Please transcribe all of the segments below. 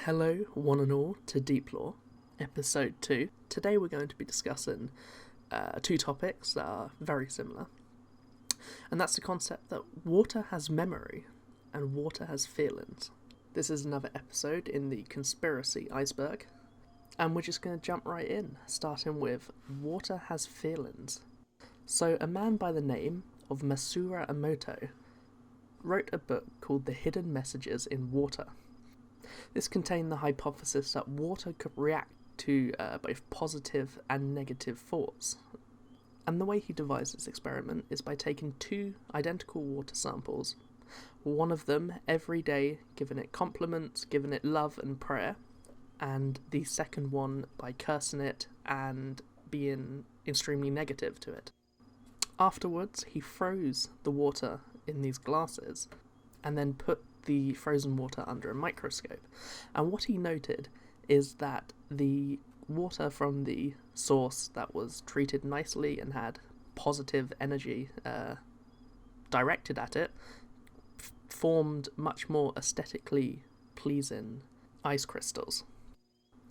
Hello, one and all, to Deep Lore, Episode 2. Today we're going to be discussing two topics that are very similar. And that's the concept that water has memory and water has feelings. This is another episode in the conspiracy Iceberg. And we're just going to jump right in, starting with water has feelings. So a man by the name of Masaru Emoto wrote a book called The Hidden Messages in Water. This contained the hypothesis that water could react to both positive and negative thoughts. And the way he devised this experiment is by taking two identical water samples, one of them every day giving it compliments, giving it love and prayer, and the second one by cursing it and being extremely negative to it. Afterwards, he froze the water in these glasses and then put the frozen water under a microscope. And what he noted is that the water from the source that was treated nicely and had positive energy directed at it formed much more aesthetically pleasing ice crystals.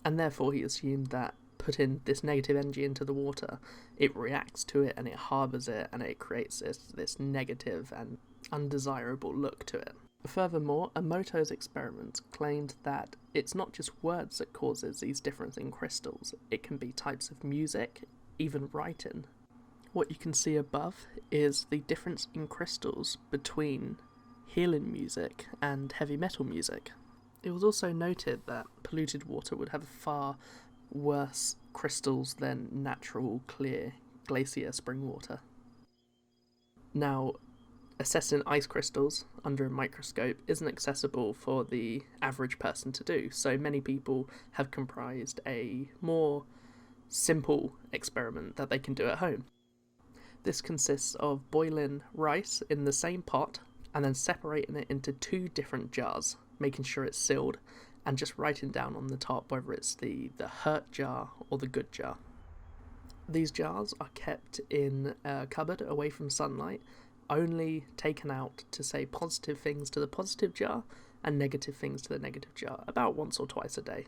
And therefore he assumed that putting this negative energy into the water, it reacts to it and it harbours it and it creates this negative and undesirable look to it. Furthermore, Emoto's experiments claimed that it's not just words that causes these differences in crystals, it can be types of music, even writing. What you can see above is the difference in crystals between healing music and heavy metal music. It was also noted that polluted water would have far worse crystals than natural, clear glacier spring water. Now, assessing ice crystals under a microscope isn't accessible for the average person to do, so many people have comprised a more simple experiment that they can do at home. This consists of boiling rice in the same pot and then separating it into two different jars, making sure it's sealed, and just writing down on the top whether it's the hurt jar or the good jar. These jars are kept in a cupboard away from sunlight, only taken out to say positive things to the positive jar and negative things to the negative jar, about once or twice a day.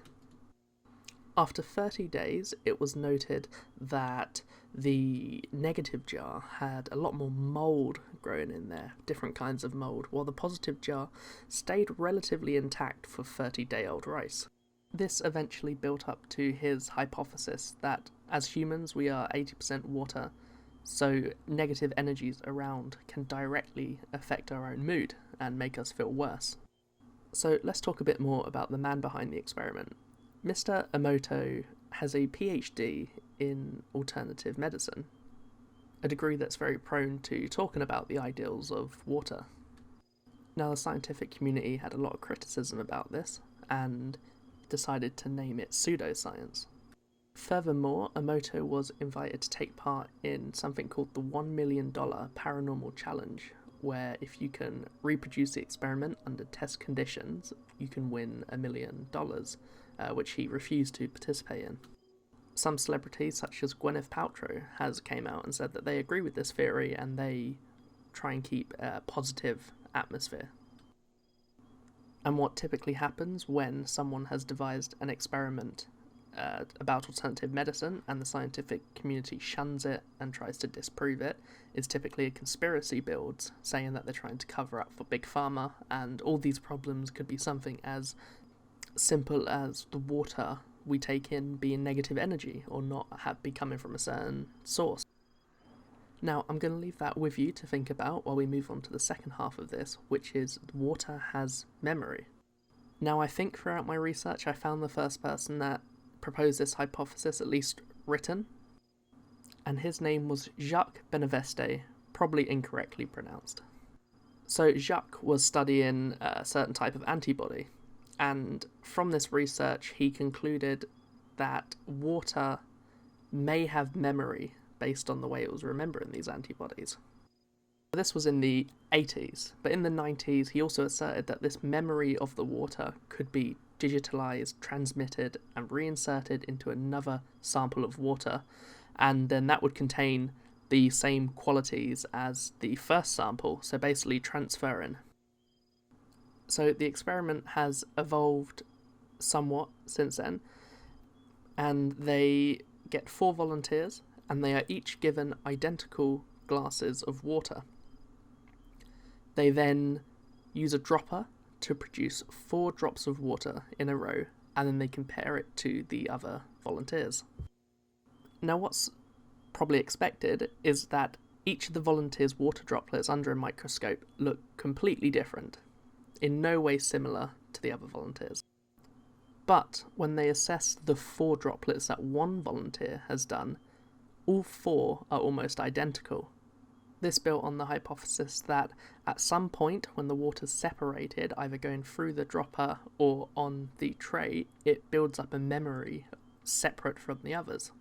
After 30 days, it was noted that the negative jar had a lot more mould growing in there, different kinds of mould, while the positive jar stayed relatively intact for 30-day-old rice. This eventually built up to his hypothesis that as humans we are 80% water, so negative energies around can directly affect our own mood and make us feel worse. So let's talk a bit more about the man behind the experiment. Mr. Emoto has a PhD in alternative medicine, a degree that's very prone to talking about the ideals of water. Now, the scientific community had a lot of criticism about this and decided to name it Pseudoscience. Furthermore, Emoto was invited to take part in something called the $1 million Paranormal Challenge, where if you can reproduce the experiment under test conditions, you can win $1 million, which he refused to participate in. Some celebrities, such as Gwyneth Paltrow, has came out and said that they agree with this theory and they try and keep a positive atmosphere. And what typically happens when someone has devised an experiment about alternative medicine and the scientific community shuns it and tries to disprove it is typically a conspiracy builds, saying that they're trying to cover up for Big Pharma, and all these problems could be something as simple as the water we take in being negative energy or not be coming from a certain source. Now, I'm going to leave that with you to think about while we move on to the second half of this, which is water has memory. Now, I think throughout my research I found the first person that proposed this hypothesis, at least written, and his name was Jacques Benaveste, probably incorrectly pronounced. So Jacques was studying a certain type of antibody, and from this research he concluded that water may have memory based on the way it was remembering these antibodies. This was in the 80s, but in the 90s he also asserted that this memory of the water could be digitalized, transmitted, and reinserted into another sample of water, and then that would contain the same qualities as the first sample, so basically transferring. So the experiment has evolved somewhat since then, and they get 4 volunteers, and they are each given identical glasses of water. They then use a dropper to produce 4 drops of water in a row, and then they compare it to the other volunteers. Now, what's probably expected is that each of the volunteers' water droplets under a microscope look completely different, in no way similar to the other volunteers. But when they assess the 4 droplets that one volunteer has done, all 4 are almost identical. This built on the hypothesis that at some point when the water's separated, either going through the dropper or on the tray, it builds up a memory separate from the others.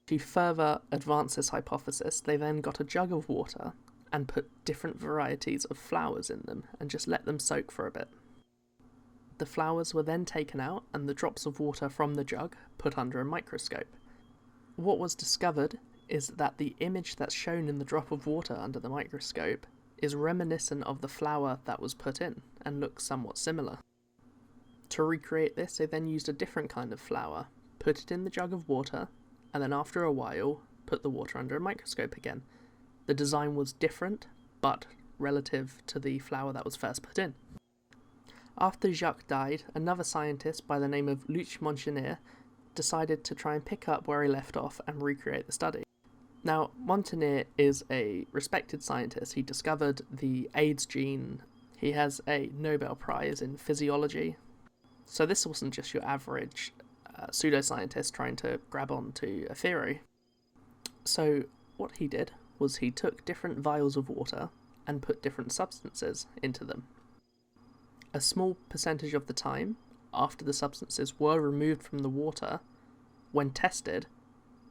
To further advance this hypothesis, they then got a jug of water and put different varieties of flowers in them and just let them soak for a bit. The flowers were then taken out and the drops of water from the jug put under a microscope. What was discovered is that the image that's shown in the drop of water under the microscope is reminiscent of the flower that was put in and looks somewhat similar. To recreate this, they then used a different kind of flower, put it in the jug of water, and then after a while put the water under a microscope again. The design was different, but relative to the flower that was first put in. After Jacques died, another scientist by the name of Luc Montagnier decided to try and pick up where he left off and recreate the study. Now, Montagnier is a respected scientist. He discovered the AIDS gene. He has a Nobel Prize in physiology. So this wasn't just your average pseudoscientist trying to grab onto a theory. So what he did was he took different vials of water and put different substances into them. A small percentage of the time, after the substances were removed from the water, when tested,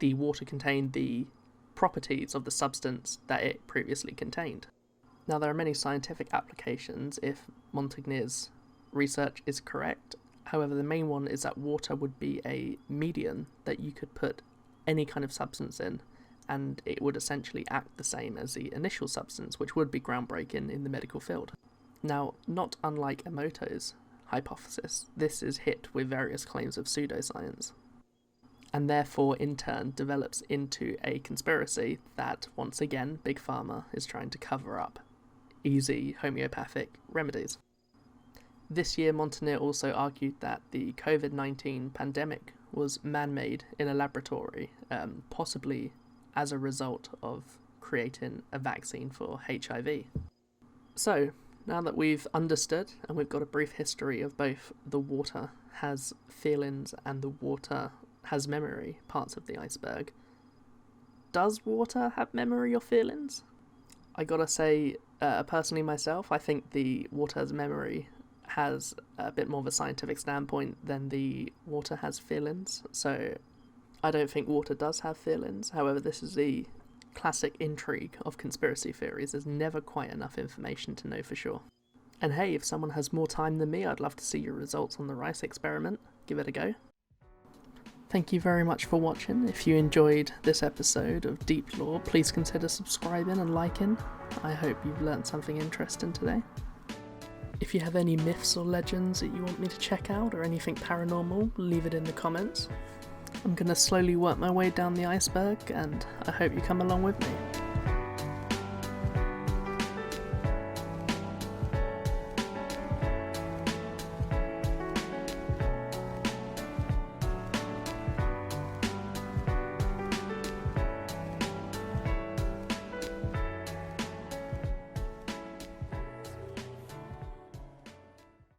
the water contained the properties of the substance that it previously contained. Now, there are many scientific applications if Montagnier's research is correct. However, the main one is that water would be a medium that you could put any kind of substance in, and it would essentially act the same as the initial substance, which would be groundbreaking in the medical field. Now, not unlike Emoto's hypothesis, this is hit with various claims of pseudoscience, and therefore in turn develops into a conspiracy that, once again, Big Pharma is trying to cover up easy homeopathic remedies. This year, Montagnier also argued that the COVID-19 pandemic was man-made in a laboratory, possibly as a result of creating a vaccine for HIV. So, now that we've understood and we've got a brief history of both the water has feelings and the water has memory parts of the iceberg, does water have memory or feelings? I gotta say, personally myself, I think the water has memory has a bit more of a scientific standpoint than the water has feelings, so I don't think water does have feelings. However, this is the classic intrigue of conspiracy theories. There's never quite enough information to know for sure. And hey, if someone has more time than me, I'd love to see your results on the rice experiment. Give it a go. Thank you very much for watching. If you enjoyed this episode of Deep Lore, please consider subscribing and liking. I hope you've learnt something interesting today. If you have any myths or legends that you want me to check out or anything paranormal, leave it in the comments. I'm going to slowly work my way down the iceberg, and I hope you come along with me.